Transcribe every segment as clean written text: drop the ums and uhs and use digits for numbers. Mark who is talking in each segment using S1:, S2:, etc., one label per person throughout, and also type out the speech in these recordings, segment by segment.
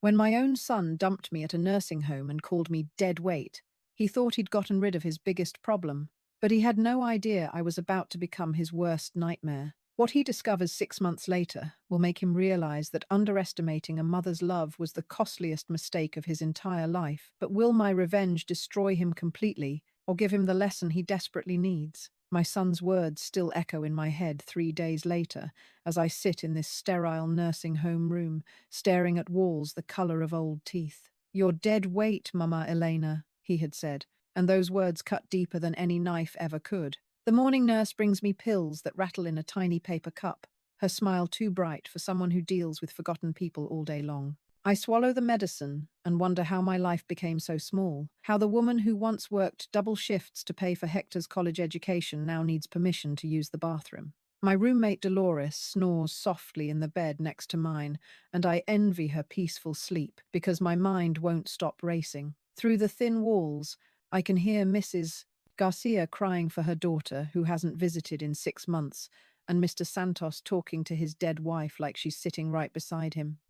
S1: When my own son dumped me at a nursing home and called me dead weight, he thought he'd gotten rid of his biggest problem. But he had no idea I was about to become his worst nightmare. What he discovers 6 months later will make him realize that underestimating a mother's love was the costliest mistake of his entire life. But will my revenge destroy him completely, or give him the lesson he desperately needs? My son's words still echo in my head 3 days later, as I sit in this sterile nursing home room, staring at walls the color of old teeth. "You're dead weight, Mama Elena," he had said, and those words cut deeper than any knife ever could. The morning nurse brings me pills that rattle in a tiny paper cup, her smile too bright for someone who deals with forgotten people all day long. I swallow the medicine and wonder how my life became so small, how the woman who once worked double shifts to pay for Hector's college education now needs permission to use the bathroom. My roommate Dolores snores softly in the bed next to mine, and I envy her peaceful sleep because my mind won't stop racing. Through the thin walls, I can hear Mrs. Garcia crying for her daughter, who hasn't visited in 6 months, and Mr. Santos talking to his dead wife like she's sitting right beside him.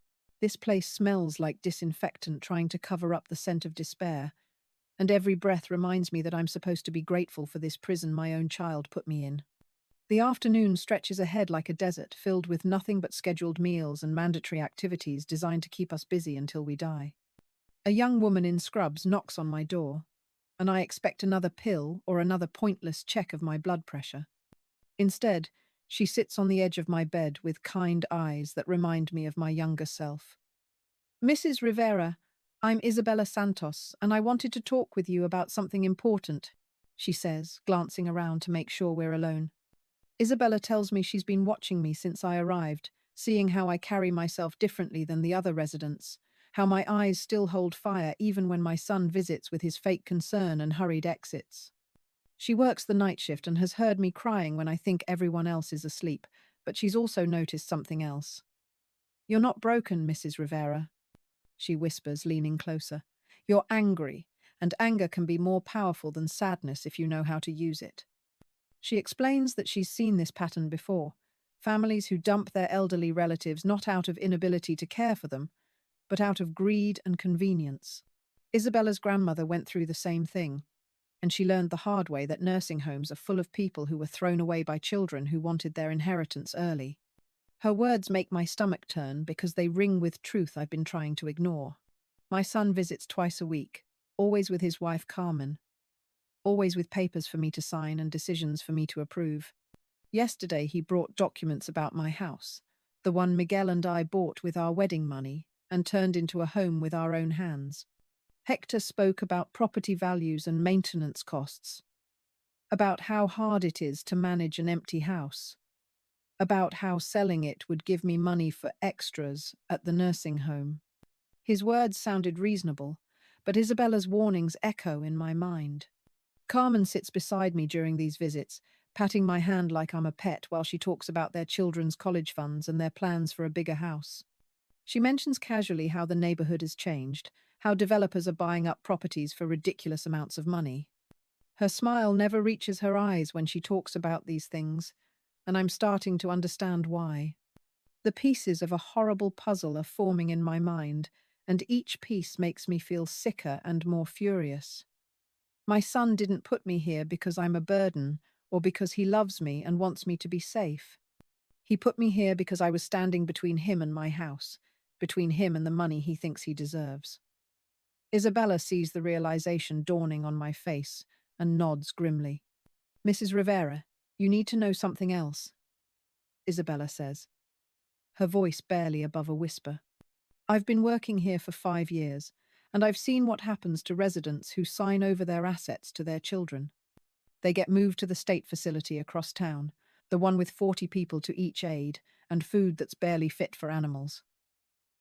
S1: This place smells like disinfectant trying to cover up the scent of despair, and every breath reminds me that I'm supposed to be grateful for this prison my own child put me in. The afternoon stretches ahead like a desert, filled with nothing but scheduled meals and mandatory activities designed to keep us busy until we die. A young woman in scrubs knocks on my door, and I expect another pill or another pointless check of my blood pressure. Instead, she sits on the edge of my bed with kind eyes that remind me of my younger self. "Mrs. Rivera, I'm Isabella Santos, and I wanted to talk with you about something important," she says, glancing around to make sure we're alone. Isabella tells me she's been watching me since I arrived, seeing how I carry myself differently than the other residents, how my eyes still hold fire even when my son visits with his fake concern and hurried exits. She works the night shift and has heard me crying when I think everyone else is asleep, but she's also noticed something else. "You're not broken, Mrs. Rivera," she whispers, leaning closer. "You're angry, and anger can be more powerful than sadness if you know how to use it." She explains that she's seen this pattern before, families who dump their elderly relatives not out of inability to care for them, but out of greed and convenience. Isabella's grandmother went through the same thing, and she learned the hard way that nursing homes are full of people who were thrown away by children who wanted their inheritance early. Her words make my stomach turn because they ring with truth I've been trying to ignore. My son visits twice a week, always with his wife Carmen, always with papers for me to sign and decisions for me to approve. Yesterday he brought documents about my house, the one Miguel and I bought with our wedding money and turned into a home with our own hands. Hector spoke about property values and maintenance costs, about how hard it is to manage an empty house, about how selling it would give me money for extras at the nursing home. His words sounded reasonable, but Isabella's warnings echo in my mind. Carmen sits beside me during these visits, patting my hand like I'm a pet while she talks about their children's college funds and their plans for a bigger house. She mentions casually how the neighborhood has changed, how developers are buying up properties for ridiculous amounts of money. Her smile never reaches her eyes when she talks about these things, and I'm starting to understand why. The pieces of a horrible puzzle are forming in my mind, and each piece makes me feel sicker and more furious. My son didn't put me here because I'm a burden, or because he loves me and wants me to be safe. He put me here because I was standing between him and my house, between him and the money he thinks he deserves. Isabella sees the realization dawning on my face and nods grimly. "Mrs. Rivera, you need to know something else," Isabella says, her voice barely above a whisper. "I've been working here for 5 years, and I've seen what happens to residents who sign over their assets to their children. They get moved to the state facility across town, the one with 40 people to each aid, and food that's barely fit for animals.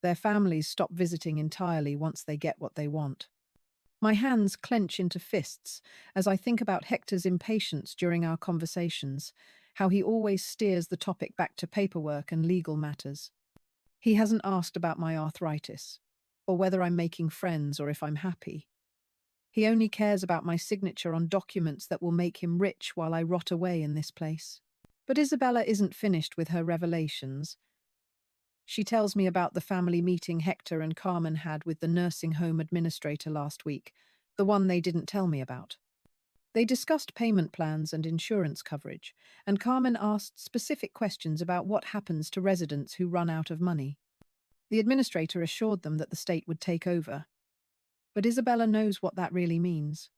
S1: Their families stop visiting entirely once they get what they want." My hands clench into fists as I think about Hector's impatience during our conversations, how he always steers the topic back to paperwork and legal matters. He hasn't asked about my arthritis, or whether I'm making friends or if I'm happy. He only cares about my signature on documents that will make him rich while I rot away in this place. But Isabella isn't finished with her revelations. She tells me about the family meeting Hector and Carmen had with the nursing home administrator last week, the one they didn't tell me about. They discussed payment plans and insurance coverage, and Carmen asked specific questions about what happens to residents who run out of money. The administrator assured them that the state would take over, but Isabella knows what that really means.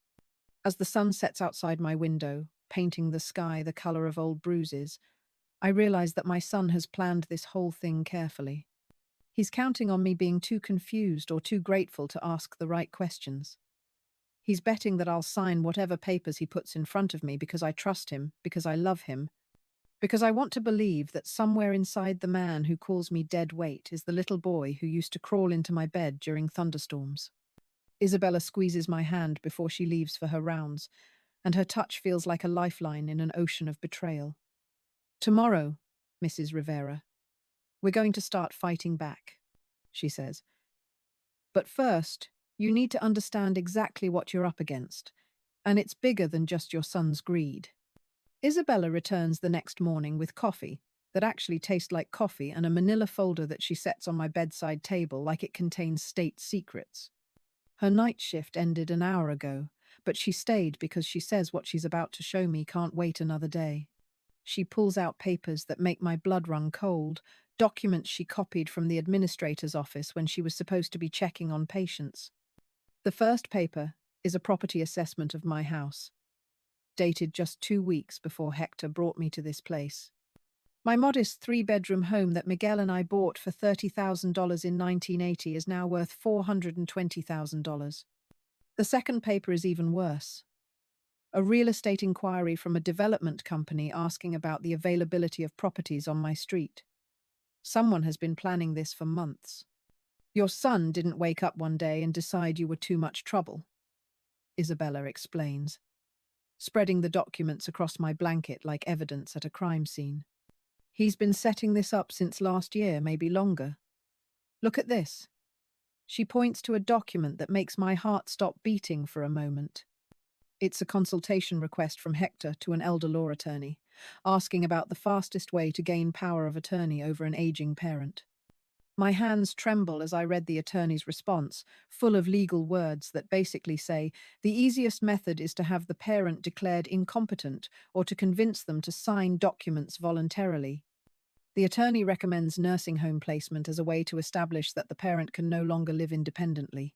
S1: As the sun sets outside my window, painting the sky the color of old bruises, I realize that my son has planned this whole thing carefully. He's counting on me being too confused or too grateful to ask the right questions. He's betting that I'll sign whatever papers he puts in front of me because I trust him, because I love him, because I want to believe that somewhere inside the man who calls me dead weight is the little boy who used to crawl into my bed during thunderstorms. Isabella squeezes my hand before she leaves for her rounds, and her touch feels like a lifeline in an ocean of betrayal. Tomorrow, Mrs. Rivera, we're going to start fighting back, she says. But first, you need to understand exactly what you're up against, and it's bigger than just your son's greed. Isabella returns the next morning with coffee that actually tastes like coffee and a manila folder that she sets on my bedside table like it contains state secrets. Her night shift ended an hour ago, but she stayed because she says what she's about to show me can't wait another day. She pulls out papers that make my blood run cold, documents she copied from the administrator's office when she was supposed to be checking on patients. The first paper is a property assessment of my house, dated just 2 weeks before Hector brought me to this place. My modest 3-bedroom home that Miguel and I bought for $30,000 in 1980 is now worth $420,000. The second paper is even worse. A real estate inquiry from a development company asking about the availability of properties on my street. Someone has been planning this for months. Your son didn't wake up one day and decide you were too much trouble, Isabella explains, spreading the documents across my blanket like evidence at a crime scene. He's been setting this up since last year, maybe longer. Look at this. She points to a document that makes my heart stop beating for a moment. It's a consultation request from Hector to an elder law attorney, asking about the fastest way to gain power of attorney over an aging parent. My hands tremble as I read the attorney's response, full of legal words that basically say the easiest method is to have the parent declared incompetent or to convince them to sign documents voluntarily. The attorney recommends nursing home placement as a way to establish that the parent can no longer live independently.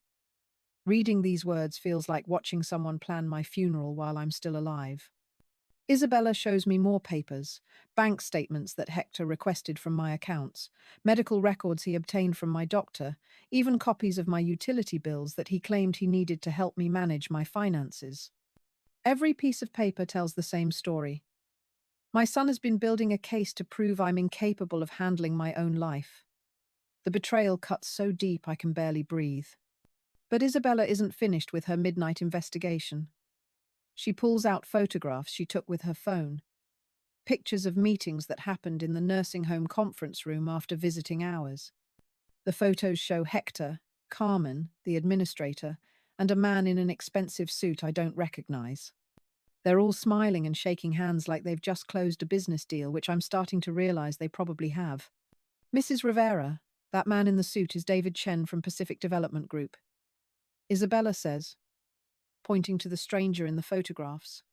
S1: Reading these words feels like watching someone plan my funeral while I'm still alive. Isabella shows me more papers, bank statements that Hector requested from my accounts, medical records he obtained from my doctor, even copies of my utility bills that he claimed he needed to help me manage my finances. Every piece of paper tells the same story. My son has been building a case to prove I'm incapable of handling my own life. The betrayal cuts so deep I can barely breathe. But Isabella isn't finished with her midnight investigation. She pulls out photographs she took with her phone, pictures of meetings that happened in the nursing home conference room after visiting hours. The photos show Hector, Carmen, the administrator, and a man in an expensive suit I don't recognize. They're all smiling and shaking hands like they've just closed a business deal, which I'm starting to realize they probably have. Mrs. Rivera, that man in the suit is David Chen from Pacific Development Group, Isabella says, pointing to the stranger in the photographs.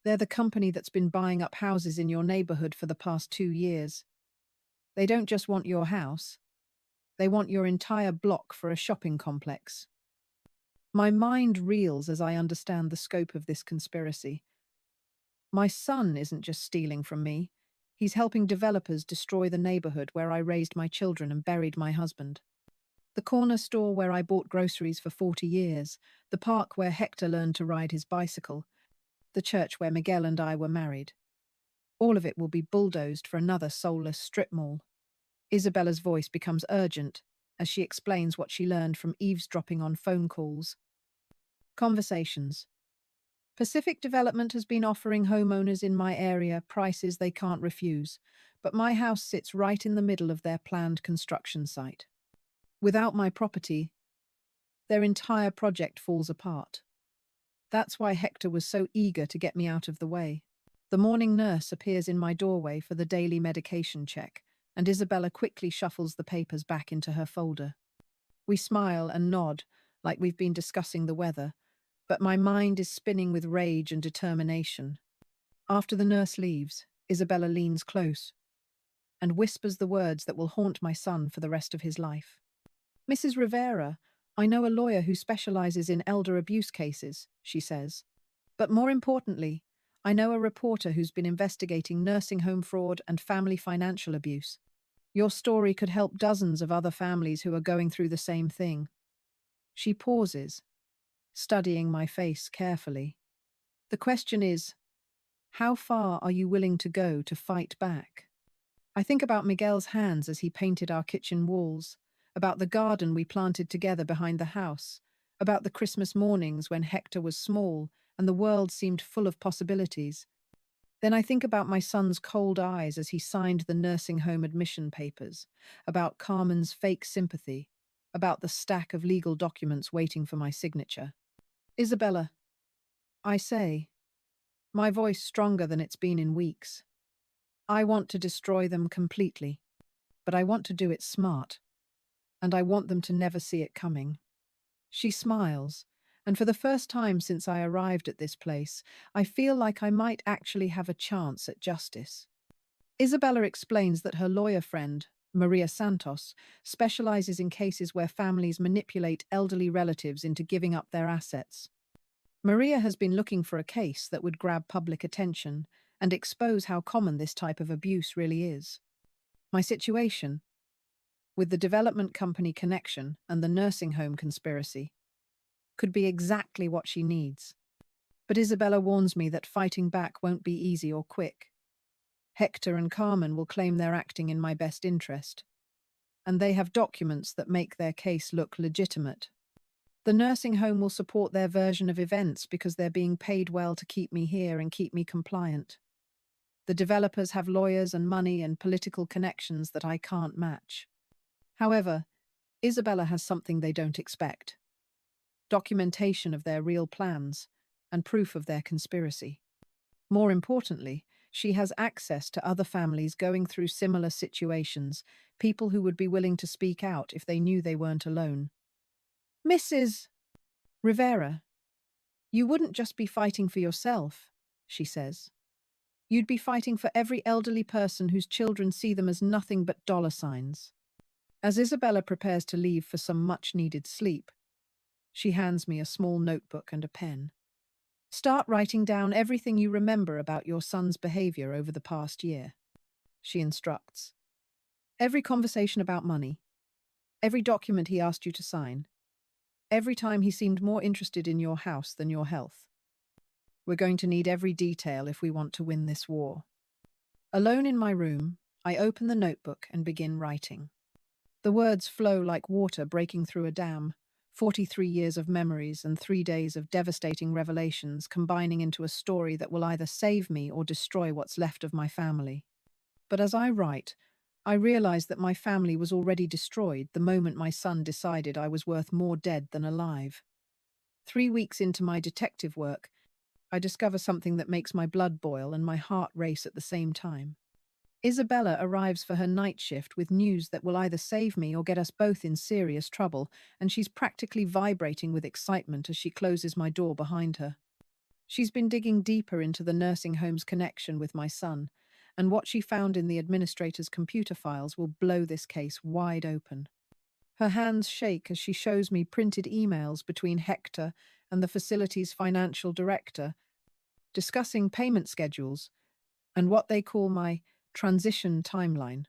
S1: They're the company that's been buying up houses in your neighborhood for the past 2 years. They don't just want your house. They want your entire block for a shopping complex. My mind reels as I understand the scope of this conspiracy. My son isn't just stealing from me. He's helping developers destroy the neighborhood where I raised my children and buried my husband. The corner store where I bought groceries for 40 years, the park where Hector learned to ride his bicycle, the church where Miguel and I were married. All of it will be bulldozed for another soulless strip mall. Isabella's voice becomes urgent as she explains what she learned from eavesdropping on phone calls. Conversations. Pacific Development has been offering homeowners in my area prices they can't refuse, but my house sits right in the middle of their planned construction site. Without my property, their entire project falls apart. That's why Hector was so eager to get me out of the way. The morning nurse appears in my doorway for the daily medication check, and Isabella quickly shuffles the papers back into her folder. We smile and nod, like we've been discussing the weather, but my mind is spinning with rage and determination. After the nurse leaves, Isabella leans close and whispers the words that will haunt my son for the rest of his life. Mrs. Rivera, I know a lawyer who specializes in elder abuse cases, she says. But more importantly, I know a reporter who's been investigating nursing home fraud and family financial abuse. Your story could help dozens of other families who are going through the same thing. She pauses, studying my face carefully. The question is, how far are you willing to go to fight back? I think about Miguel's hands as he painted our kitchen walls, about the garden we planted together behind the house, about the Christmas mornings when Hector was small and the world seemed full of possibilities. Then I think about my son's cold eyes as he signed the nursing home admission papers, about Carmen's fake sympathy, about the stack of legal documents waiting for my signature. Isabella, I say, my voice stronger than it's been in weeks. I want to destroy them completely, but I want to do it smart, and I want them to never see it coming. She smiles, and for the first time since I arrived at this place, I feel like I might actually have a chance at justice. Isabella explains that her lawyer friend, Maria Santos, specializes in cases where families manipulate elderly relatives into giving up their assets. Maria has been looking for a case that would grab public attention and expose how common this type of abuse really is. My situation, with the development company connection and the nursing home conspiracy, could be exactly what she needs. But Isabella warns me that fighting back won't be easy or quick. Hector and Carmen will claim they're acting in my best interest, and they have documents that make their case look legitimate. The nursing home will support their version of events because they're being paid well to keep me here and keep me compliant. The developers have lawyers and money and political connections that I can't match. However, Isabella has something they don't expect: documentation of their real plans and proof of their conspiracy. More importantly, she has access to other families going through similar situations, people who would be willing to speak out if they knew they weren't alone. Mrs. Rivera, you wouldn't just be fighting for yourself, she says. You'd be fighting for every elderly person whose children see them as nothing but dollar signs. As Isabella prepares to leave for some much-needed sleep, she hands me a small notebook and a pen. Start writing down everything you remember about your son's behavior over the past year, she instructs. Every conversation about money, every document he asked you to sign, every time he seemed more interested in your house than your health. We're going to need every detail if we want to win this war. Alone in my room, I open the notebook and begin writing. The words flow like water breaking through a dam, 43 years of memories and 3 days of devastating revelations combining into a story that will either save me or destroy what's left of my family. But as I write, I realize that my family was already destroyed the moment my son decided I was worth more dead than alive. 3 weeks into my detective work, I discover something that makes my blood boil and my heart race at the same time. Isabella arrives for her night shift with news that will either save me or get us both in serious trouble, and she's practically vibrating with excitement as she closes my door behind her. She's been digging deeper into the nursing home's connection with my son, and what she found in the administrator's computer files will blow this case wide open. Her hands shake as she shows me printed emails between Hector and the facility's financial director, discussing payment schedules and what they call my transition timeline.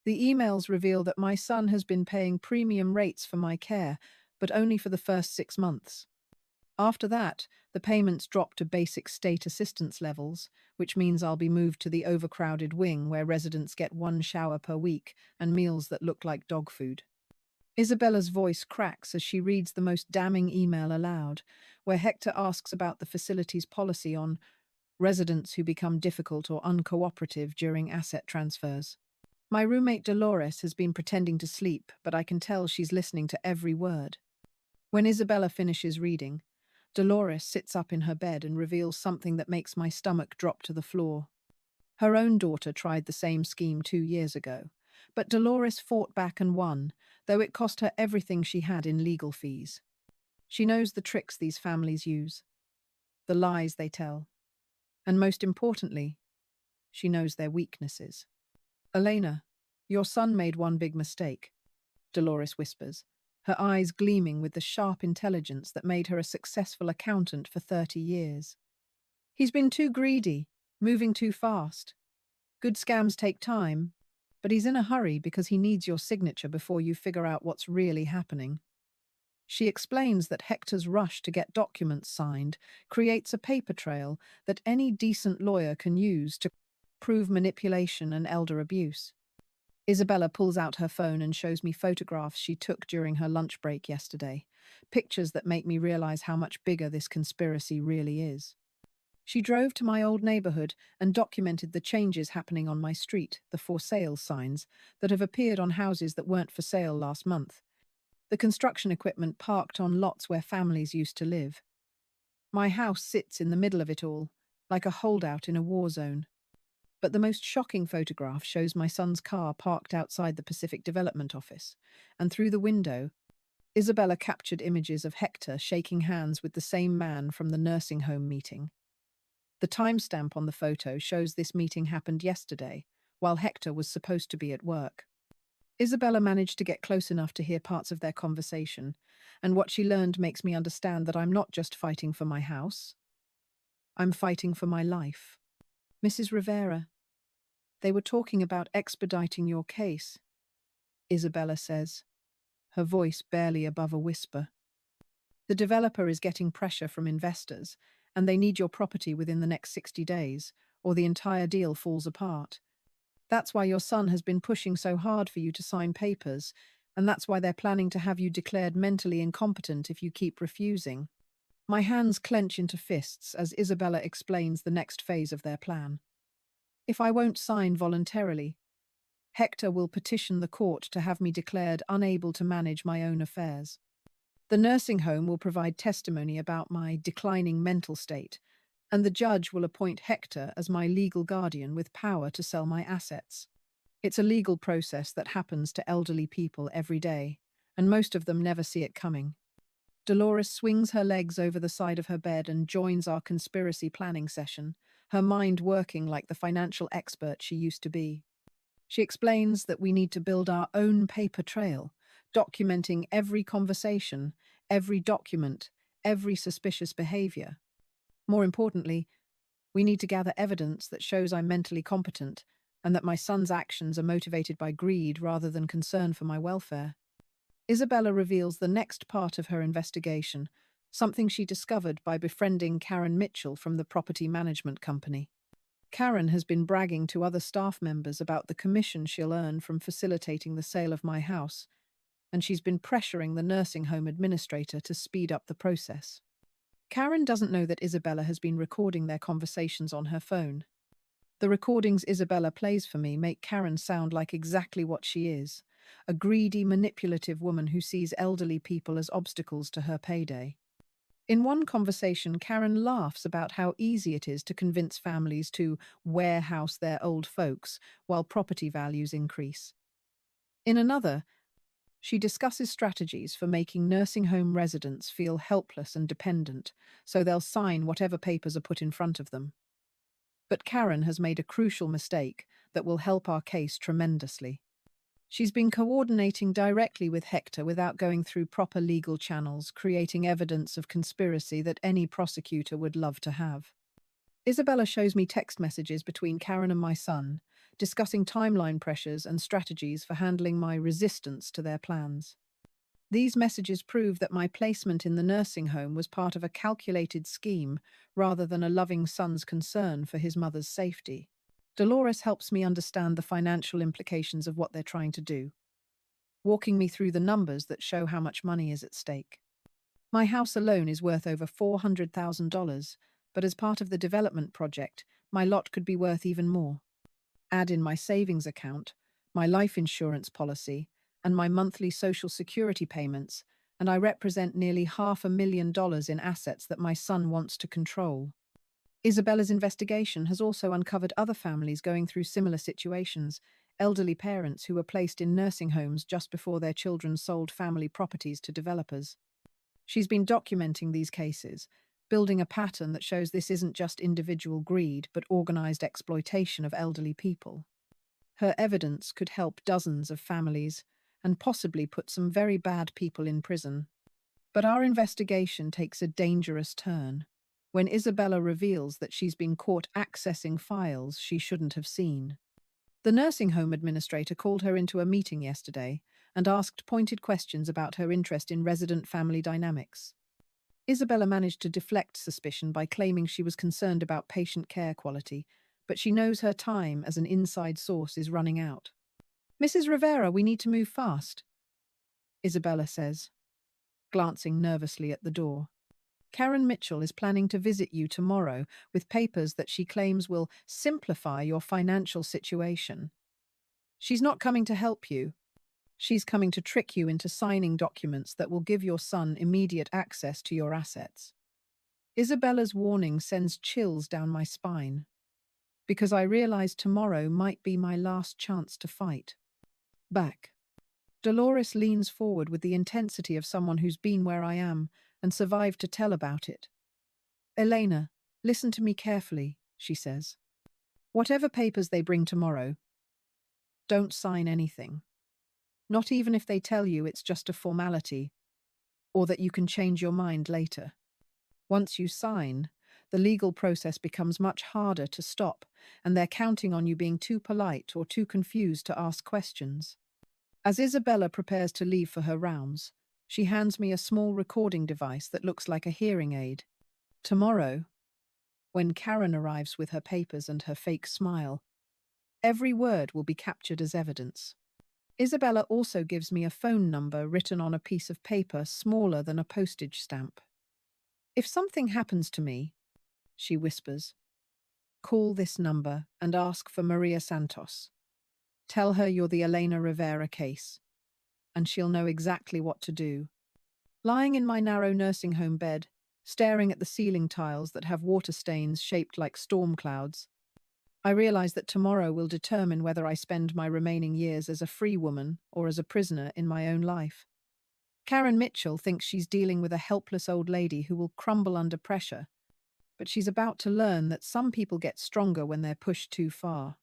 S1: The emails reveal that my son has been paying premium rates for my care, but only for the first 6 months. After that, the payments drop to basic state assistance levels, which means I'll be moved to the overcrowded wing where residents get 1 shower per week and meals that look like dog food. Isabella's voice cracks as she reads the most damning email aloud, where Hector asks about the facility's policy on residents who become difficult or uncooperative during asset transfers. My roommate Dolores has been pretending to sleep, but I can tell she's listening to every word. When Isabella finishes reading, Dolores sits up in her bed and reveals something that makes my stomach drop to the floor. Her own daughter tried the same scheme 2 years ago, but Dolores fought back and won, though it cost her everything she had in legal fees. She knows the tricks these families use, the lies they tell, and most importantly, she knows their weaknesses. Elena, your son made one big mistake, Dolores whispers, her eyes gleaming with the sharp intelligence that made her a successful accountant for 30 years. He's been too greedy, moving too fast. Good scams take time, but he's in a hurry because he needs your signature before you figure out what's really happening. She explains that Hector's rush to get documents signed creates a paper trail that any decent lawyer can use to prove manipulation and elder abuse. Isabella pulls out her phone and shows me photographs she took during her lunch break yesterday, pictures that make me realize how much bigger this conspiracy really is. She drove to my old neighborhood and documented the changes happening on my street, the for sale signs that have appeared on houses that weren't for sale last month, the construction equipment parked on lots where families used to live. My house sits in the middle of it all, like a holdout in a war zone. But the most shocking photograph shows my son's car parked outside the Pacific Development Office, and through the window, Isabella captured images of Hector shaking hands with the same man from the nursing home meeting. The timestamp on the photo shows this meeting happened yesterday, while Hector was supposed to be at work. Isabella managed to get close enough to hear parts of their conversation, and what she learned makes me understand that I'm not just fighting for my house. I'm fighting for my life. Mrs. Rivera, they were talking about expediting your case, Isabella says, her voice barely above a whisper. The developer is getting pressure from investors, and they need your property within the next 60 days, or the entire deal falls apart. That's why your son has been pushing so hard for you to sign papers, and that's why they're planning to have you declared mentally incompetent if you keep refusing. My hands clench into fists as Isabella explains the next phase of their plan. If I won't sign voluntarily, Hector will petition the court to have me declared unable to manage my own affairs. The nursing home will provide testimony about my declining mental state, and the judge will appoint Hector as my legal guardian with power to sell my assets. It's a legal process that happens to elderly people every day, and most of them never see it coming. Dolores swings her legs over the side of her bed and joins our conspiracy planning session, her mind working like the financial expert she used to be. She explains that we need to build our own paper trail, documenting every conversation, every document, every suspicious behavior. More importantly, we need to gather evidence that shows I'm mentally competent and that my son's actions are motivated by greed rather than concern for my welfare. Isabella reveals the next part of her investigation, something she discovered by befriending Karen Mitchell from the property management company. Karen has been bragging to other staff members about the commission she'll earn from facilitating the sale of my house, and she's been pressuring the nursing home administrator to speed up the process. Karen doesn't know that Isabella has been recording their conversations on her phone. The recordings Isabella plays for me make Karen sound like exactly what she is, a greedy, manipulative woman who sees elderly people as obstacles to her payday. In one conversation, Karen laughs about how easy it is to convince families to warehouse their old folks while property values increase. In another, she discusses strategies for making nursing home residents feel helpless and dependent, so they'll sign whatever papers are put in front of them. But Karen has made a crucial mistake that will help our case tremendously. She's been coordinating directly with Hector without going through proper legal channels, creating evidence of conspiracy that any prosecutor would love to have. Isabella shows me text messages between Karen and my son, discussing timeline pressures and strategies for handling my resistance to their plans. These messages prove that my placement in the nursing home was part of a calculated scheme rather than a loving son's concern for his mother's safety. Dolores helps me understand the financial implications of what they're trying to do, walking me through the numbers that show how much money is at stake. My house alone is worth over $400,000, but as part of the development project, my lot could be worth even more. Add in my savings account, my life insurance policy, and my monthly Social Security payments, and I represent nearly $500,000 in assets that my son wants to control. Isabella's investigation has also uncovered other families going through similar situations, elderly parents who were placed in nursing homes just before their children sold family properties to developers. She's been documenting these cases, building a pattern that shows this isn't just individual greed, but organized exploitation of elderly people. Her evidence could help dozens of families and possibly put some very bad people in prison. But our investigation takes a dangerous turn when Isabella reveals that she's been caught accessing files she shouldn't have seen. The nursing home administrator called her into a meeting yesterday and asked pointed questions about her interest in resident family dynamics. Isabella managed to deflect suspicion by claiming she was concerned about patient care quality, but she knows her time as an inside source is running out. "Mrs. Rivera, we need to move fast," Isabella says, glancing nervously at the door. "Karen Mitchell is planning to visit you tomorrow with papers that she claims will simplify your financial situation. She's not coming to help you. She's coming to trick you into signing documents that will give your son immediate access to your assets." Isabella's warning sends chills down my spine, because I realize tomorrow might be my last chance to fight back. Dolores leans forward with the intensity of someone who's been where I am and survived to tell about it. "Elena, listen to me carefully," she says. "Whatever papers they bring tomorrow, don't sign anything. Not even if they tell you it's just a formality or that you can change your mind later. Once you sign, the legal process becomes much harder to stop, and they're counting on you being too polite or too confused to ask questions." As Isabella prepares to leave for her rounds, she hands me a small recording device that looks like a hearing aid. Tomorrow, when Karen arrives with her papers and her fake smile, every word will be captured as evidence. Isabella also gives me a phone number written on a piece of paper smaller than a postage stamp. "If something happens to me," she whispers, "call this number and ask for Maria Santos. Tell her you're the Elena Rivera case, and she'll know exactly what to do." Lying in my narrow nursing home bed, staring at the ceiling tiles that have water stains shaped like storm clouds, I realize that tomorrow will determine whether I spend my remaining years as a free woman or as a prisoner in my own life. Karen Mitchell thinks she's dealing with a helpless old lady who will crumble under pressure, but she's about to learn that some people get stronger when they're pushed too far.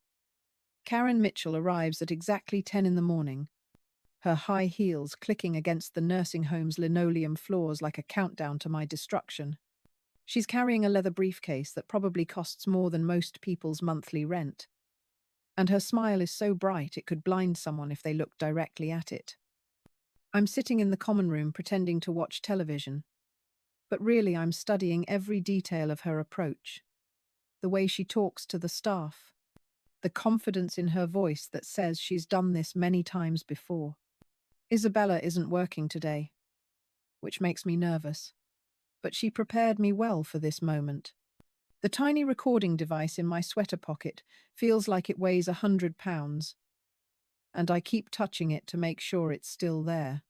S1: Karen Mitchell arrives at exactly 10 in the morning, her high heels clicking against the nursing home's linoleum floors like a countdown to my destruction. She's carrying a leather briefcase that probably costs more than most people's monthly rent, and her smile is so bright it could blind someone if they looked directly at it. I'm sitting in the common room pretending to watch television, but really I'm studying every detail of her approach, the way she talks to the staff, the confidence in her voice that says she's done this many times before. Isabella isn't working today, which makes me nervous, but she prepared me well for this moment. The tiny recording device in my sweater pocket feels like it weighs 100 pounds, and I keep touching it to make sure it's still there.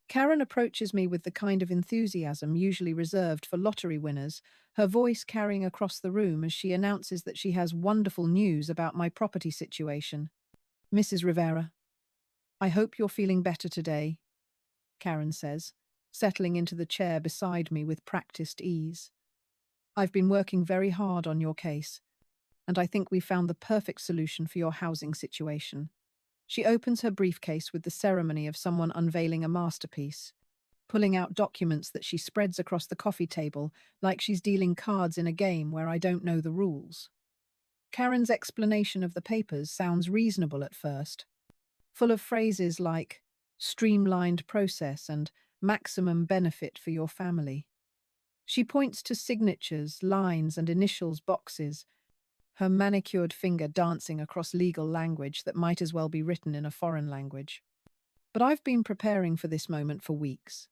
S1: Karen approaches me with the kind of enthusiasm usually reserved for lottery winners, her voice carrying across the room as she announces that she has wonderful news about my property situation. "Mrs. Rivera, I hope you're feeling better today," Karen says, settling into the chair beside me with practiced ease. "I've been working very hard on your case, and I think we found the perfect solution for your housing situation." She opens her briefcase with the ceremony of someone unveiling a masterpiece, pulling out documents that she spreads across the coffee table like she's dealing cards in a game where I don't know the rules. Karen's explanation of the papers sounds reasonable at first, full of phrases like streamlined process and maximum benefit for your family. She points to signatures, lines, and initials boxes, her manicured finger dancing across legal language that might as well be written in a foreign language. But I've been preparing for this moment for weeks,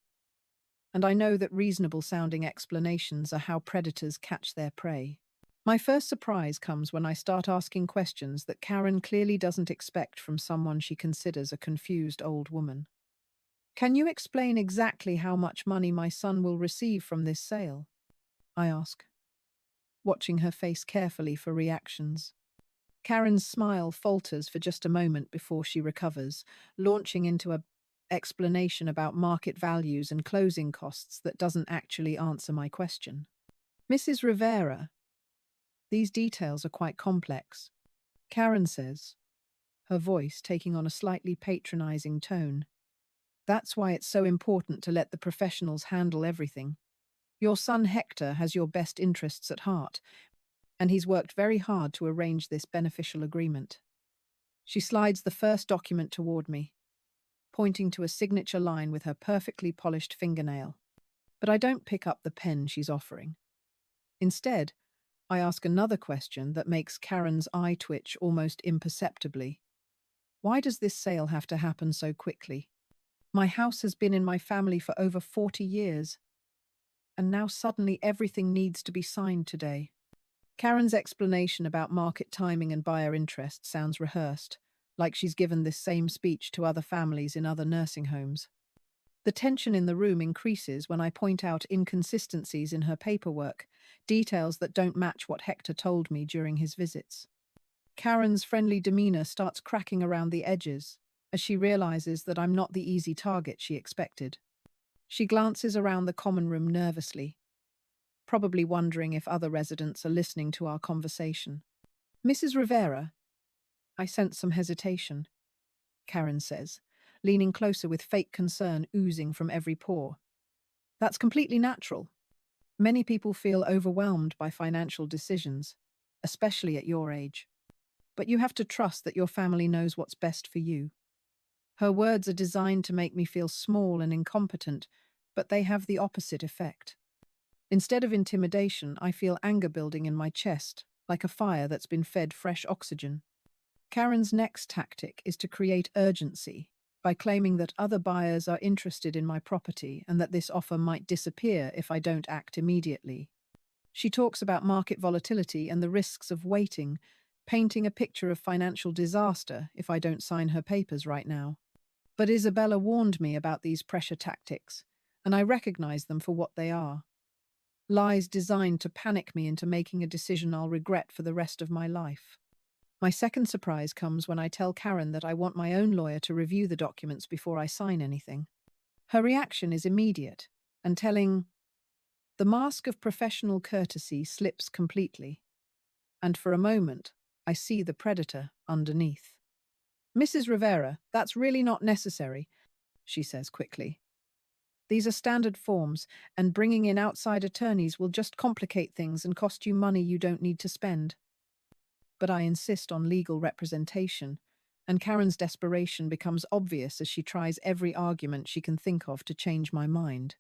S1: and I know that reasonable-sounding explanations are how predators catch their prey. My first surprise comes when I start asking questions that Karen clearly doesn't expect from someone she considers a confused old woman. "Can you explain exactly how much money my son will receive from this sale?" I ask. watching her face carefully for reactions. Karen's smile falters for just a moment before she recovers, launching into a explanation about market values and closing costs that doesn't actually answer my question. Mrs. Rivera, these details are quite complex, Karen says, her voice taking on a slightly patronizing tone. That's why it's so important to let the professionals handle everything. Your son Hector has your best interests at heart, and he's worked very hard to arrange this beneficial agreement. She slides the first document toward me, pointing to a signature line with her perfectly polished fingernail. But I don't pick up the pen she's offering. Instead, I ask another question that makes Karen's eye twitch almost imperceptibly. Why does this sale have to happen so quickly? My house has been in my family for over 40 years, and now suddenly everything needs to be signed today. Karen's explanation about market timing and buyer interest sounds rehearsed, like she's given this same speech to other families in other nursing homes. The tension in the room increases when I point out inconsistencies in her paperwork, details that don't match what Hector told me during his visits. Karen's friendly demeanor starts cracking around the edges as she realizes that I'm not the easy target she expected. She glances around the common room nervously, probably wondering if other residents are listening to our conversation. Mrs. Rivera, I sense some hesitation, Karen says, leaning closer with fake concern oozing from every pore. That's completely natural. Many people feel overwhelmed by financial decisions, especially at your age. But you have to trust that your family knows what's best for you. Her words are designed to make me feel small and incompetent, but they have the opposite effect. Instead of intimidation, I feel anger building in my chest, like a fire that's been fed fresh oxygen. Karen's next tactic is to create urgency by claiming that other buyers are interested in my property and that this offer might disappear if I don't act immediately. She talks about market volatility and the risks of waiting, painting a picture of financial disaster if I don't sign her papers right now. But Isabella warned me about these pressure tactics, and I recognize them for what they are. Lies designed to panic me into making a decision I'll regret for the rest of my life. My second surprise comes when I tell Karen that I want my own lawyer to review the documents before I sign anything. Her reaction is immediate and telling. The mask of professional courtesy slips completely, and for a moment, I see the predator underneath. Mrs. Rivera, that's really not necessary, she says quickly. These are standard forms, and bringing in outside attorneys will just complicate things and cost you money you don't need to spend. But I insist on legal representation, and Karen's desperation becomes obvious as she tries every argument she can think of to change my mind.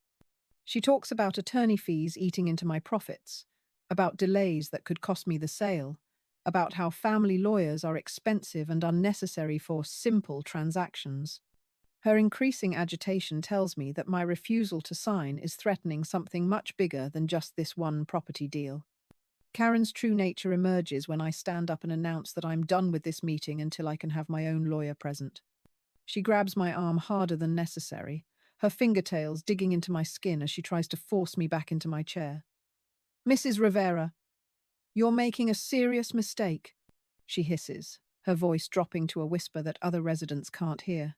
S1: She talks about attorney fees eating into my profits, about delays that could cost me the sale, about how family lawyers are expensive and unnecessary for simple transactions. Her increasing agitation tells me that my refusal to sign is threatening something much bigger than just this one property deal. Karen's true nature emerges when I stand up and announce that I'm done with this meeting until I can have my own lawyer present. She grabs my arm harder than necessary, her fingertails digging into my skin as she tries to force me back into my chair. Mrs. Rivera, you're making a serious mistake, she hisses, her voice dropping to a whisper that other residents can't hear.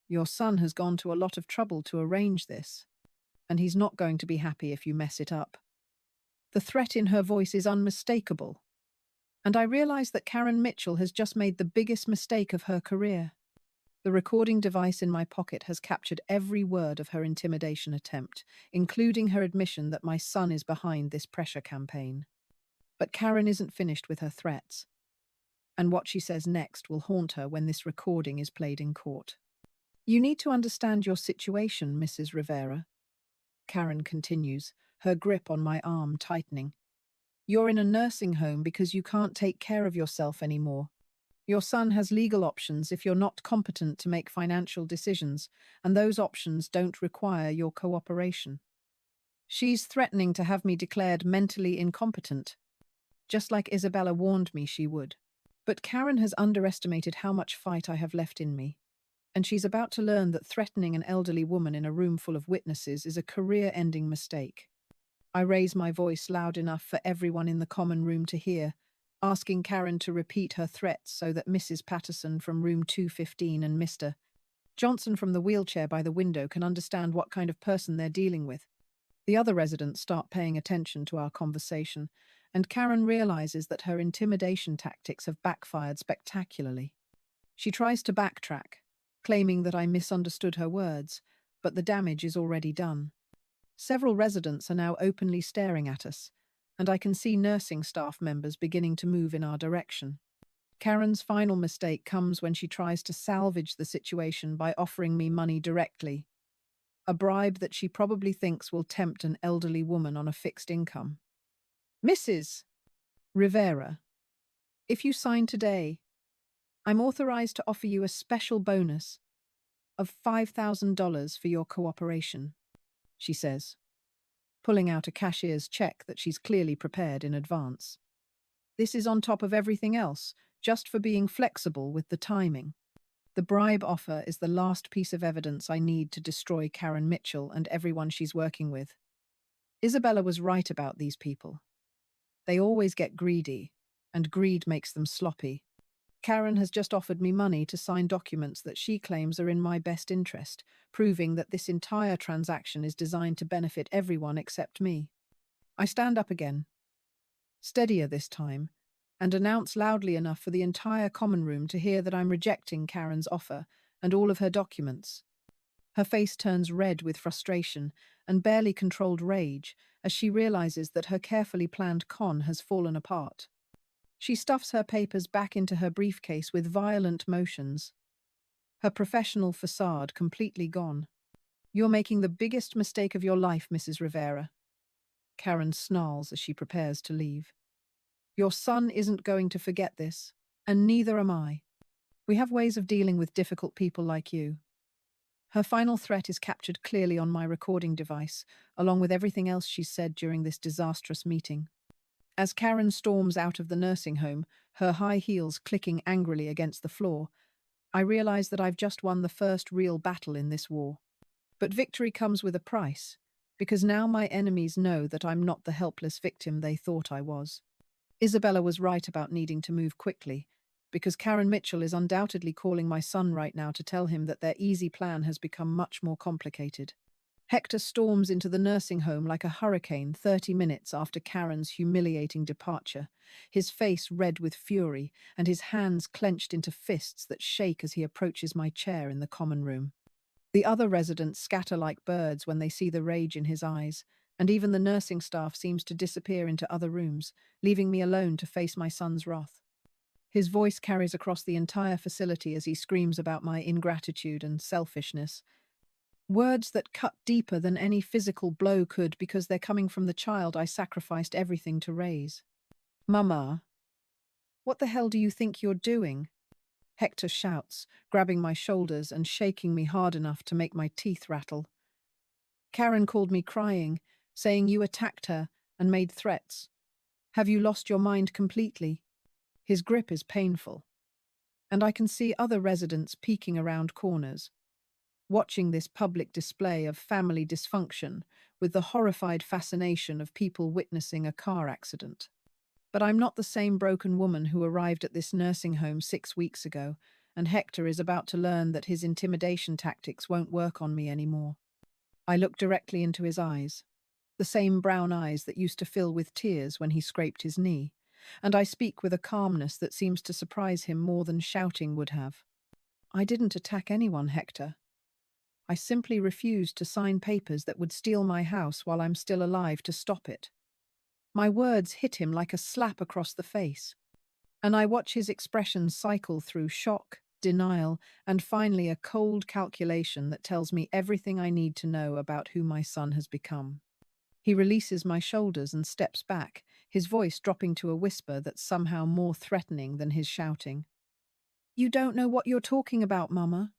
S1: Your son has gone to a lot of trouble to arrange this, and he's not going to be happy if you mess it up. The threat in her voice is unmistakable, and I realize that Karen Mitchell has just made the biggest mistake of her career. The recording device in my pocket has captured every word of her intimidation attempt, including her admission that my son is behind this pressure campaign. But Karen isn't finished with her threats, and what she says next will haunt her when this recording is played in court. You need to understand your situation, Mrs. Rivera, Karen continues, her grip on my arm tightening. You're in a nursing home because you can't take care of yourself anymore. Your son has legal options if you're not competent to make financial decisions, and those options don't require your cooperation. She's threatening to have me declared mentally incompetent, just like Isabella warned me she would. But Karen has underestimated how much fight I have left in me, and she's about to learn that threatening an elderly woman in a room full of witnesses is a career-ending mistake. I raise my voice loud enough for everyone in the common room to hear, asking Karen to repeat her threats so that Mrs. Patterson from room 215 and Mr. Johnson from the wheelchair by the window can understand what kind of person they're dealing with. The other residents start paying attention to our conversation, and Karen realizes that her intimidation tactics have backfired spectacularly. She tries to backtrack, claiming that I misunderstood her words, but the damage is already done. Several residents are now openly staring at us, and I can see nursing staff members beginning to move in our direction. Karen's final mistake comes when she tries to salvage the situation by offering me money directly, a bribe that she probably thinks will tempt an elderly woman on a fixed income. Mrs. Rivera, if you sign today, I'm authorized to offer you a special bonus of $5,000 for your cooperation, she says, pulling out a cashier's check that she's clearly prepared in advance. This is on top of everything else, just for being flexible with the timing. The bribe offer is the last piece of evidence I need to destroy Karen Mitchell and everyone she's working with. Isabella was right about these people. They always get greedy, and greed makes them sloppy. Karen has just offered me money to sign documents that she claims are in my best interest, proving that this entire transaction is designed to benefit everyone except me. I stand up again, steadier this time, and announce loudly enough for the entire common room to hear that I'm rejecting Karen's offer and all of her documents. Her face turns red with frustration and barely controlled rage as she realizes that her carefully planned con has fallen apart. She stuffs her papers back into her briefcase with violent motions, her professional facade completely gone. You're making the biggest mistake of your life, Mrs. Rivera. Karen snarls as she prepares to leave. Your son isn't going to forget this, and neither am I. We have ways of dealing with difficult people like you. Her final threat is captured clearly on my recording device, along with everything else she's said during this disastrous meeting. As Karen storms out of the nursing home, her high heels clicking angrily against the floor, I realize that I've just won the first real battle in this war. But victory comes with a price, because now my enemies know that I'm not the helpless victim they thought I was. Isabella was right about needing to move quickly, because Karen Mitchell is undoubtedly calling my son right now to tell him that their easy plan has become much more complicated. Hector storms into the nursing home like a hurricane 30 minutes after Karen's humiliating departure, his face red with fury and his hands clenched into fists that shake as he approaches my chair in the common room. The other residents scatter like birds when they see the rage in his eyes, and even the nursing staff seems to disappear into other rooms, leaving me alone to face my son's wrath. His voice carries across the entire facility as he screams about my ingratitude and selfishness, words that cut deeper than any physical blow could because they're coming from the child I sacrificed everything to raise. Mama, what the hell do you think you're doing? Hector shouts, grabbing my shoulders and shaking me hard enough to make my teeth rattle. Karen called me crying, saying you attacked her and made threats. Have you lost your mind completely? His grip is painful, and I can see other residents peeking around corners, watching this public display of family dysfunction with the horrified fascination of people witnessing a car accident. But I'm not the same broken woman who arrived at this nursing home 6 weeks ago, and Hector is about to learn that his intimidation tactics won't work on me anymore. I look directly into his eyes, the same brown eyes that used to fill with tears when he scraped his knee, and I speak with a calmness that seems to surprise him more than shouting would have. I didn't attack anyone, Hector. I simply refused to sign papers that would steal my house while I'm still alive to stop it. My words hit him like a slap across the face, and I watch his expression cycle through shock, denial, and finally a cold calculation that tells me everything I need to know about who my son has become. He releases my shoulders and steps back, his voice dropping to a whisper that's somehow more threatening than his shouting. You don't know what you're talking about, Mama.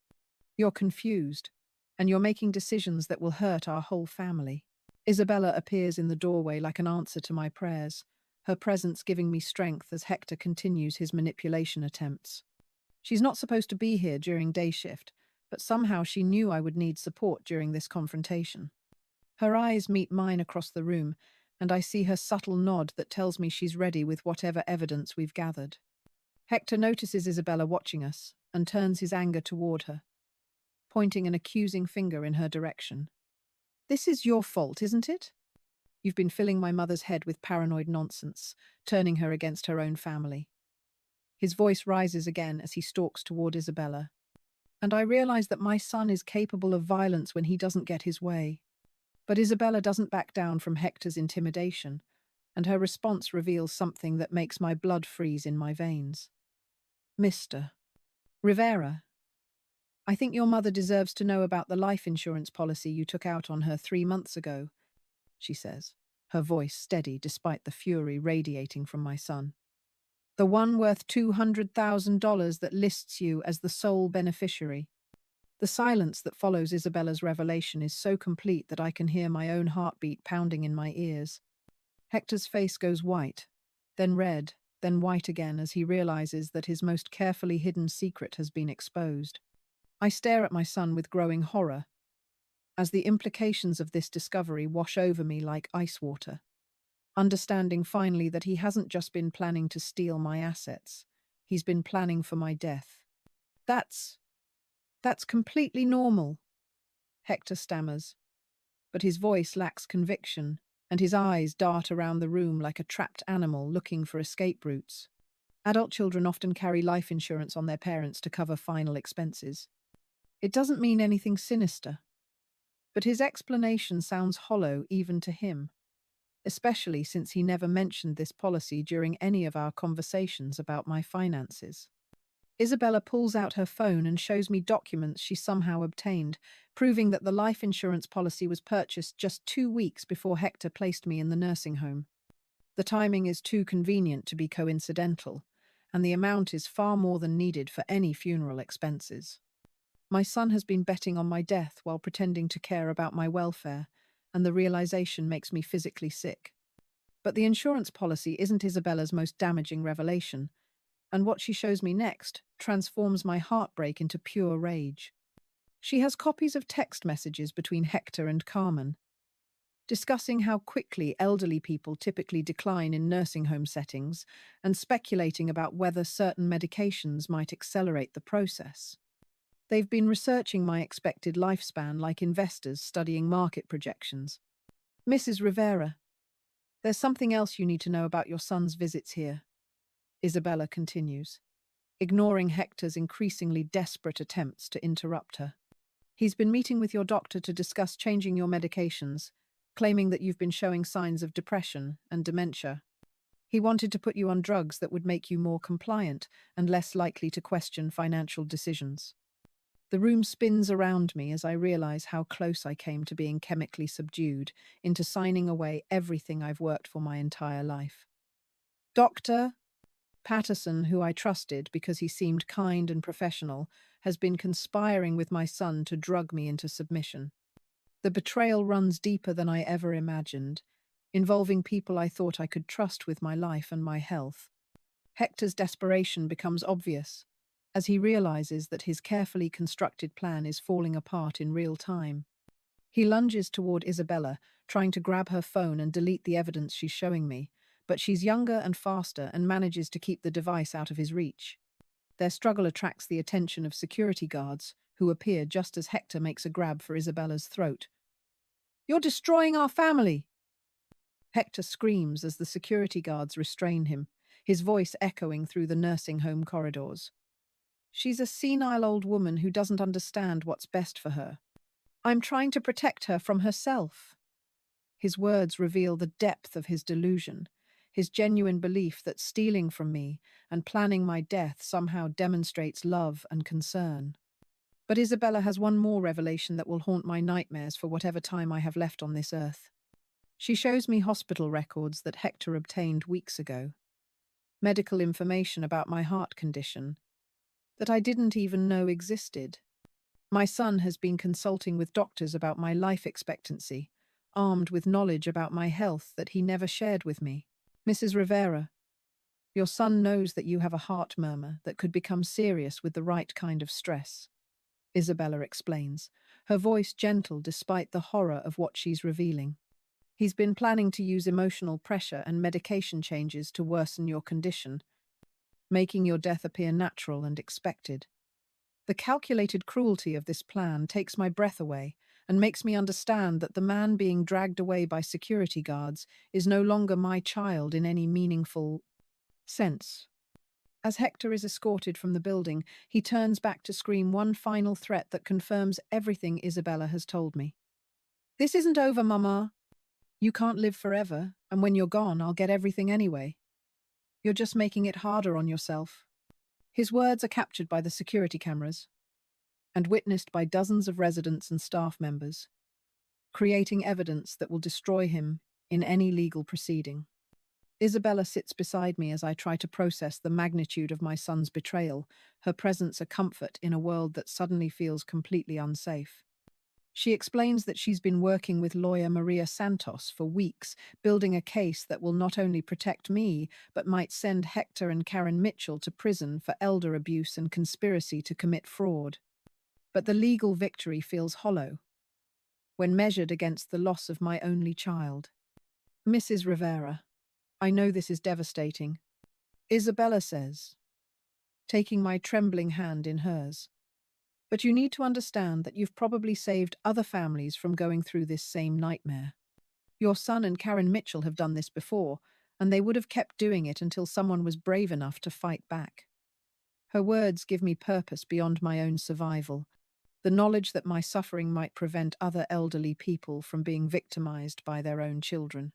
S1: You're confused, and you're making decisions that will hurt our whole family. Isabella appears in the doorway like an answer to my prayers, her presence giving me strength as Hector continues his manipulation attempts. She's not supposed to be here during day shift, but somehow she knew I would need support during this confrontation. Her eyes meet mine across the room, and I see her subtle nod that tells me she's ready with whatever evidence we've gathered. Hector notices Isabella watching us and turns his anger toward her, pointing an accusing finger in her direction. This is your fault, isn't it? You've been filling my mother's head with paranoid nonsense, turning her against her own family. His voice rises again as he stalks toward Isabella, and I realize that my son is capable of violence when he doesn't get his way. But Isabella doesn't back down from Hector's intimidation, and her response reveals something that makes my blood freeze in my veins. Mr. Rivera, I think your mother deserves to know about the life insurance policy you took out on her 3 months ago, she says, her voice steady despite the fury radiating from my son. The one worth $200,000 that lists you as the sole beneficiary. The silence that follows Isabella's revelation is so complete that I can hear my own heartbeat pounding in my ears. Hector's face goes white, then red, then white again as he realizes that his most carefully hidden secret has been exposed. I stare at my son with growing horror, as the implications of this discovery wash over me like ice water, understanding finally that he hasn't just been planning to steal my assets, he's been planning for my death. That's completely normal, Hector stammers, but his voice lacks conviction, and his eyes dart around the room like a trapped animal looking for escape routes. Adult children often carry life insurance on their parents to cover final expenses. It doesn't mean anything sinister, but his explanation sounds hollow even to him, especially since he never mentioned this policy during any of our conversations about my finances. Isabella pulls out her phone and shows me documents she somehow obtained, proving that the life insurance policy was purchased just 2 weeks before Hector placed me in the nursing home. The timing is too convenient to be coincidental, and the amount is far more than needed for any funeral expenses. My son has been betting on my death while pretending to care about my welfare, and the realization makes me physically sick. But the insurance policy isn't Isabella's most damaging revelation, and what she shows me next transforms my heartbreak into pure rage. She has copies of text messages between Hector and Carmen, discussing how quickly elderly people typically decline in nursing home settings and speculating about whether certain medications might accelerate the process. They've been researching my expected lifespan like investors studying market projections. Mrs. Rivera, there's something else you need to know about your son's visits here, Isabella continues, ignoring Hector's increasingly desperate attempts to interrupt her. He's been meeting with your doctor to discuss changing your medications, claiming that you've been showing signs of depression and dementia. He wanted to put you on drugs that would make you more compliant and less likely to question financial decisions. The room spins around me as I realize how close I came to being chemically subdued into signing away everything I've worked for my entire life. Dr. Patterson, who I trusted because he seemed kind and professional, has been conspiring with my son to drug me into submission. The betrayal runs deeper than I ever imagined, involving people I thought I could trust with my life and my health. Hector's desperation becomes obvious as he realizes that his carefully constructed plan is falling apart in real time. He lunges toward Isabella, trying to grab her phone and delete the evidence she's showing me, but she's younger and faster and manages to keep the device out of his reach. Their struggle attracts the attention of security guards, who appear just as Hector makes a grab for Isabella's throat. "You're destroying our family!" Hector screams as the security guards restrain him, his voice echoing through the nursing home corridors. "She's a senile old woman who doesn't understand what's best for her. I'm trying to protect her from herself." His words reveal the depth of his delusion, his genuine belief that stealing from me and planning my death somehow demonstrates love and concern. But Isabella has one more revelation that will haunt my nightmares for whatever time I have left on this earth. She shows me hospital records that Hector obtained weeks ago, medical information about my heart condition that I didn't even know existed. My son has been consulting with doctors about my life expectancy, armed with knowledge about my health that he never shared with me. "Mrs. Rivera, your son knows that you have a heart murmur that could become serious with the right kind of stress," Isabella explains, her voice gentle despite the horror of what she's revealing. He's been planning to use emotional pressure and medication changes to worsen your condition, making your death appear natural and expected. The calculated cruelty of this plan takes my breath away and makes me understand that the man being dragged away by security guards is no longer my child in any meaningful sense. As Hector is escorted from the building, he turns back to scream one final threat that confirms everything Isabella has told me. This isn't over, Mama. You can't live forever, and when you're gone, I'll get everything anyway. You're just making it harder on yourself. His words are captured by the security cameras and witnessed by dozens of residents and staff members, creating evidence that will destroy him in any legal proceeding. Isabella sits beside me as I try to process the magnitude of my son's betrayal, her presence a comfort in a world that suddenly feels completely unsafe. She explains that she's been working with lawyer Maria Santos for weeks, building a case that will not only protect me, but might send Hector and Karen Mitchell to prison for elder abuse and conspiracy to commit fraud. But the legal victory feels hollow when measured against the loss of my only child. Mrs. Rivera, I know this is devastating, Isabella says, taking my trembling hand in hers. But you need to understand that you've probably saved other families from going through this same nightmare. Your son and Karen Mitchell have done this before, and they would have kept doing it until someone was brave enough to fight back. Her words give me purpose beyond my own survival, the knowledge that my suffering might prevent other elderly people from being victimized by their own children.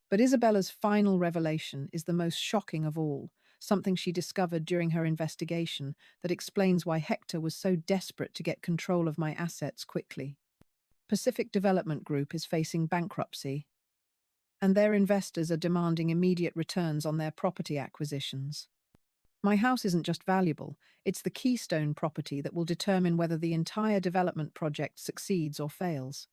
S1: But Isabella's final revelation is the most shocking of all, something she discovered during her investigation that explains why Hector was so desperate to get control of my assets quickly. Pacific Development Group is facing bankruptcy, and their investors are demanding immediate returns on their property acquisitions. My house isn't just valuable, it's the keystone property that will determine whether the entire development project succeeds or fails.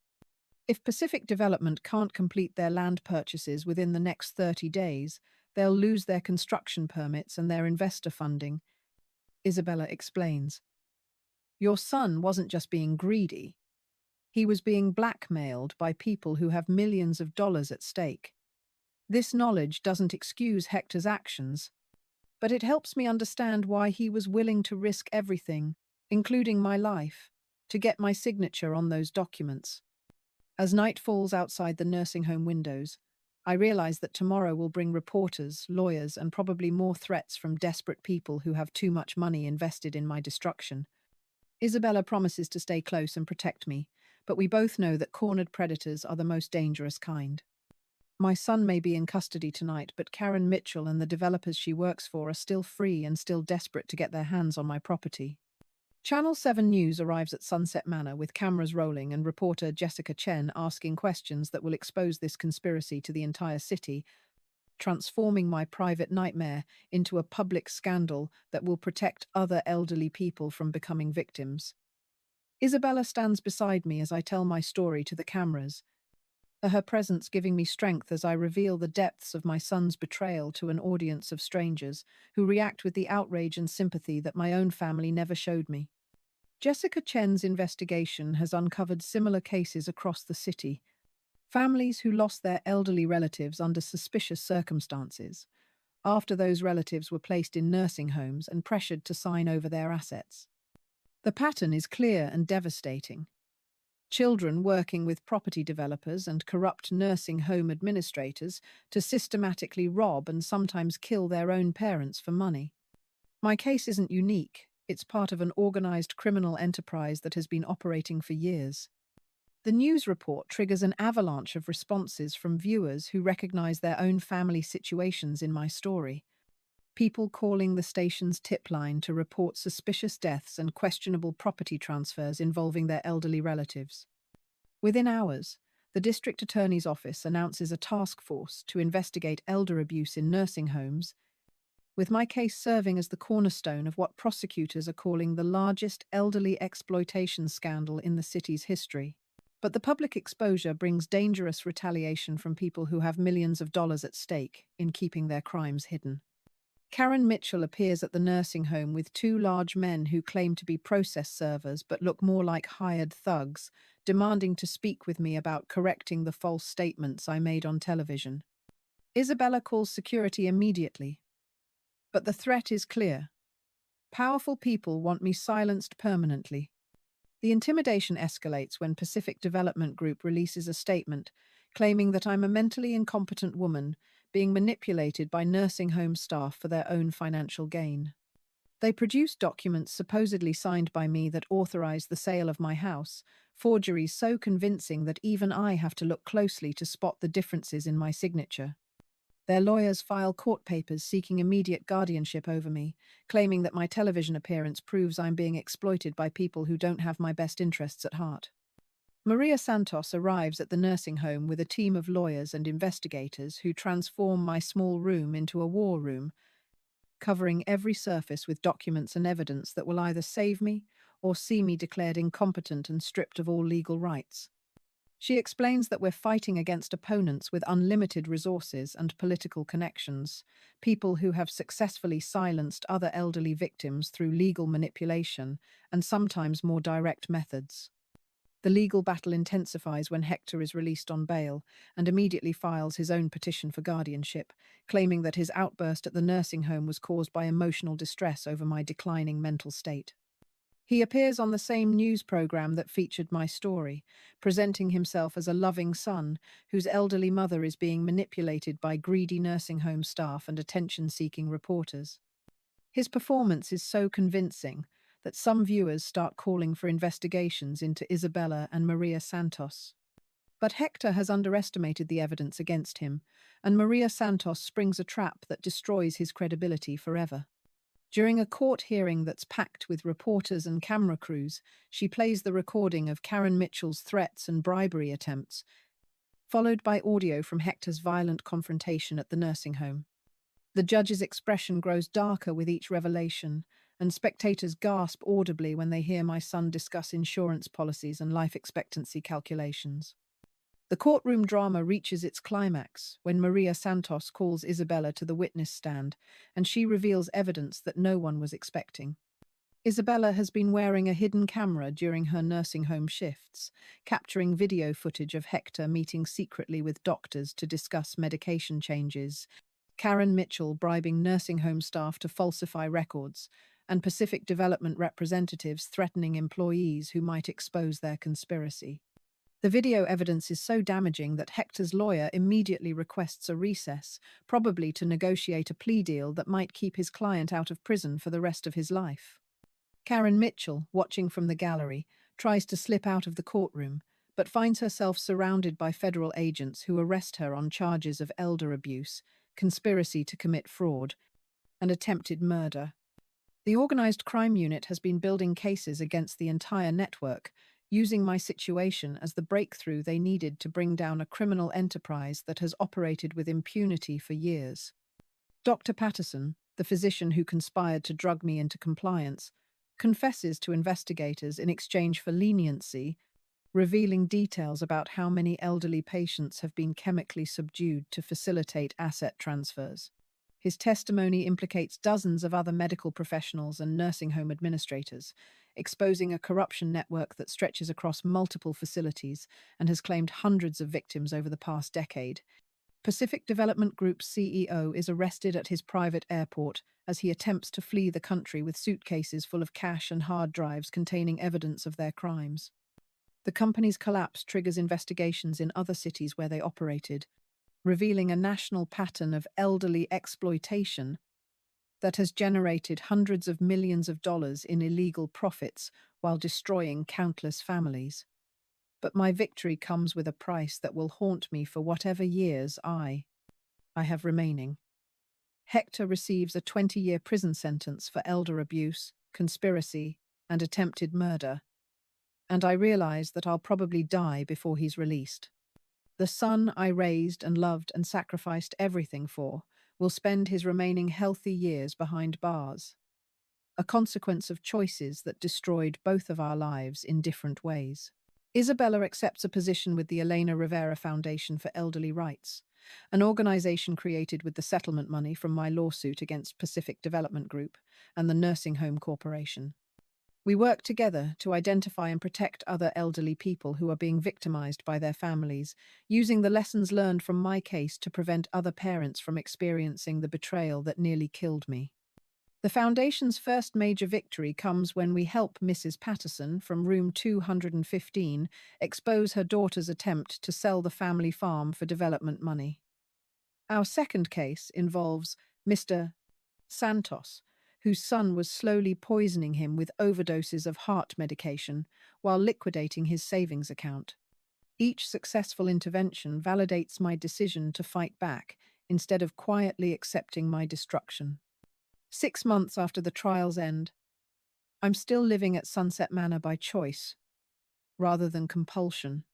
S1: If Pacific Development can't complete their land purchases within the next 30 days, they'll lose their construction permits and their investor funding, Isabella explains. Your son wasn't just being greedy. He was being blackmailed by people who have millions of dollars at stake. This knowledge doesn't excuse Hector's actions, but it helps me understand why he was willing to risk everything, including my life, to get my signature on those documents. As night falls outside the nursing home windows, I realize that tomorrow will bring reporters, lawyers, and probably more threats from desperate people who have too much money invested in my destruction. Isabella promises to stay close and protect me, but we both know that cornered predators are the most dangerous kind. My son may be in custody tonight, but Karen Mitchell and the developers she works for are still free and still desperate to get their hands on my property. Channel 7 News arrives at Sunset Manor with cameras rolling and reporter Jessica Chen asking questions that will expose this conspiracy to the entire city, transforming my private nightmare into a public scandal that will protect other elderly people from becoming victims. Isabella stands beside me as I tell my story to the cameras, her presence giving me strength as I reveal the depths of my son's betrayal to an audience of strangers who react with the outrage and sympathy that my own family never showed me. Jessica Chen's investigation has uncovered similar cases across the city. Families who lost their elderly relatives under suspicious circumstances, after those relatives were placed in nursing homes and pressured to sign over their assets. The pattern is clear and devastating. Children working with property developers and corrupt nursing home administrators to systematically rob and sometimes kill their own parents for money. My case isn't unique. It's part of an organized criminal enterprise that has been operating for years. The news report triggers an avalanche of responses from viewers who recognize their own family situations in my story. People calling the station's tip line to report suspicious deaths and questionable property transfers involving their elderly relatives. Within hours, the district attorney's office announces a task force to investigate elder abuse in nursing homes, with my case serving as the cornerstone of what prosecutors are calling the largest elderly exploitation scandal in the city's history. But the public exposure brings dangerous retaliation from people who have millions of dollars at stake in keeping their crimes hidden. Karen Mitchell appears at the nursing home with two large men who claim to be process servers but look more like hired thugs, demanding to speak with me about correcting the false statements I made on television. Isabella calls security immediately. But the threat is clear. Powerful people want me silenced permanently. The intimidation escalates when Pacific Development Group releases a statement claiming that I'm a mentally incompetent woman being manipulated by nursing home staff for their own financial gain. They produce documents supposedly signed by me that authorize the sale of my house, forgeries so convincing that even I have to look closely to spot the differences in my signature. Their lawyers file court papers seeking immediate guardianship over me, claiming that my television appearance proves I'm being exploited by people who don't have my best interests at heart. Maria Santos arrives at the nursing home with a team of lawyers and investigators who transform my small room into a war room, covering every surface with documents and evidence that will either save me or see me declared incompetent and stripped of all legal rights. She explains that we're fighting against opponents with unlimited resources and political connections, people who have successfully silenced other elderly victims through legal manipulation and sometimes more direct methods. The legal battle intensifies when Hector is released on bail and immediately files his own petition for guardianship, claiming that his outburst at the nursing home was caused by emotional distress over my declining mental state. He appears on the same news program that featured my story, presenting himself as a loving son whose elderly mother is being manipulated by greedy nursing home staff and attention-seeking reporters. His performance is so convincing that some viewers start calling for investigations into Isabella and Maria Santos. But Hector has underestimated the evidence against him, and Maria Santos springs a trap that destroys his credibility forever. During a court hearing that's packed with reporters and camera crews, she plays the recording of Karen Mitchell's threats and bribery attempts, followed by audio from Hector's violent confrontation at the nursing home. The judge's expression grows darker with each revelation, and spectators gasp audibly when they hear my son discuss insurance policies and life expectancy calculations. The courtroom drama reaches its climax when Maria Santos calls Isabella to the witness stand, and she reveals evidence that no one was expecting. Isabella has been wearing a hidden camera during her nursing home shifts, capturing video footage of Hector meeting secretly with doctors to discuss medication changes, Karen Mitchell bribing nursing home staff to falsify records, and Pacific Development representatives threatening employees who might expose their conspiracy. The video evidence is so damaging that Hector's lawyer immediately requests a recess, probably to negotiate a plea deal that might keep his client out of prison for the rest of his life. Karen Mitchell, watching from the gallery, tries to slip out of the courtroom, but finds herself surrounded by federal agents who arrest her on charges of elder abuse, conspiracy to commit fraud, and attempted murder. The organized crime unit has been building cases against the entire network, using my situation as the breakthrough they needed to bring down a criminal enterprise that has operated with impunity for years. Dr. Patterson, the physician who conspired to drug me into compliance, confesses to investigators in exchange for leniency, revealing details about how many elderly patients have been chemically subdued to facilitate asset transfers. His testimony implicates dozens of other medical professionals and nursing home administrators, exposing a corruption network that stretches across multiple facilities and has claimed hundreds of victims over the past decade. Pacific Development Group's CEO is arrested at his private airport as he attempts to flee the country with suitcases full of cash and hard drives containing evidence of their crimes. The company's collapse triggers investigations in other cities where they operated, revealing a national pattern of elderly exploitation that has generated hundreds of millions of dollars in illegal profits while destroying countless families. But my victory comes with a price that will haunt me for whatever years I have remaining. Hector receives a 20-year prison sentence for elder abuse, conspiracy, and attempted murder, and I realize that I'll probably die before he's released. The son I raised and loved and sacrificed everything for will spend his remaining healthy years behind bars, a consequence of choices that destroyed both of our lives in different ways. Isabella accepts a position with the Elena Rivera Foundation for Elderly Rights, an organization created with the settlement money from my lawsuit against Pacific Development Group and the Nursing Home Corporation. We work together to identify and protect other elderly people who are being victimized by their families, using the lessons learned from my case to prevent other parents from experiencing the betrayal that nearly killed me. The Foundation's first major victory comes when we help Mrs. Patterson from room 215 expose her daughter's attempt to sell the family farm for development money. Our second case involves Mr. Santos, whose son was slowly poisoning him with overdoses of heart medication while liquidating his savings account. Each successful intervention validates my decision to fight back instead of quietly accepting my destruction. 6 months after the trial's end, I'm still living at Sunset Manor by choice, rather than compulsion,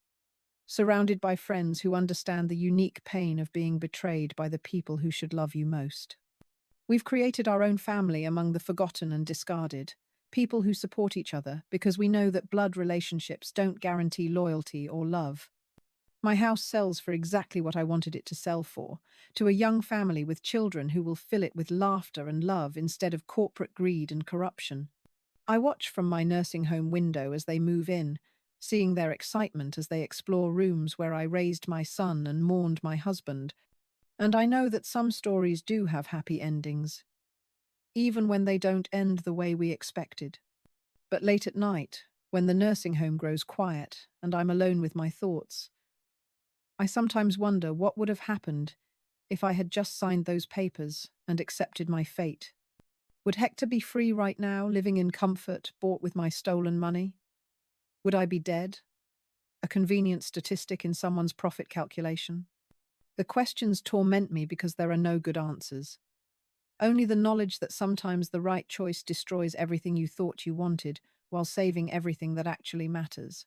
S1: surrounded by friends who understand the unique pain of being betrayed by the people who should love you most. We've created our own family among the forgotten and discarded, people who support each other because we know that blood relationships don't guarantee loyalty or love. My house sells for exactly what I wanted it to sell for, to a young family with children who will fill it with laughter and love instead of corporate greed and corruption. I watch from my nursing home window as they move in, seeing their excitement as they explore rooms where I raised my son and mourned my husband, and I know that some stories do have happy endings, even when they don't end the way we expected. But late at night, when the nursing home grows quiet and I'm alone with my thoughts, I sometimes wonder what would have happened if I had just signed those papers and accepted my fate. Would Hector be free right now, living in comfort, bought with my stolen money? Would I be dead? A convenient statistic in someone's profit calculation? The questions torment me because there are no good answers. Only the knowledge that sometimes the right choice destroys everything you thought you wanted while saving everything that actually matters.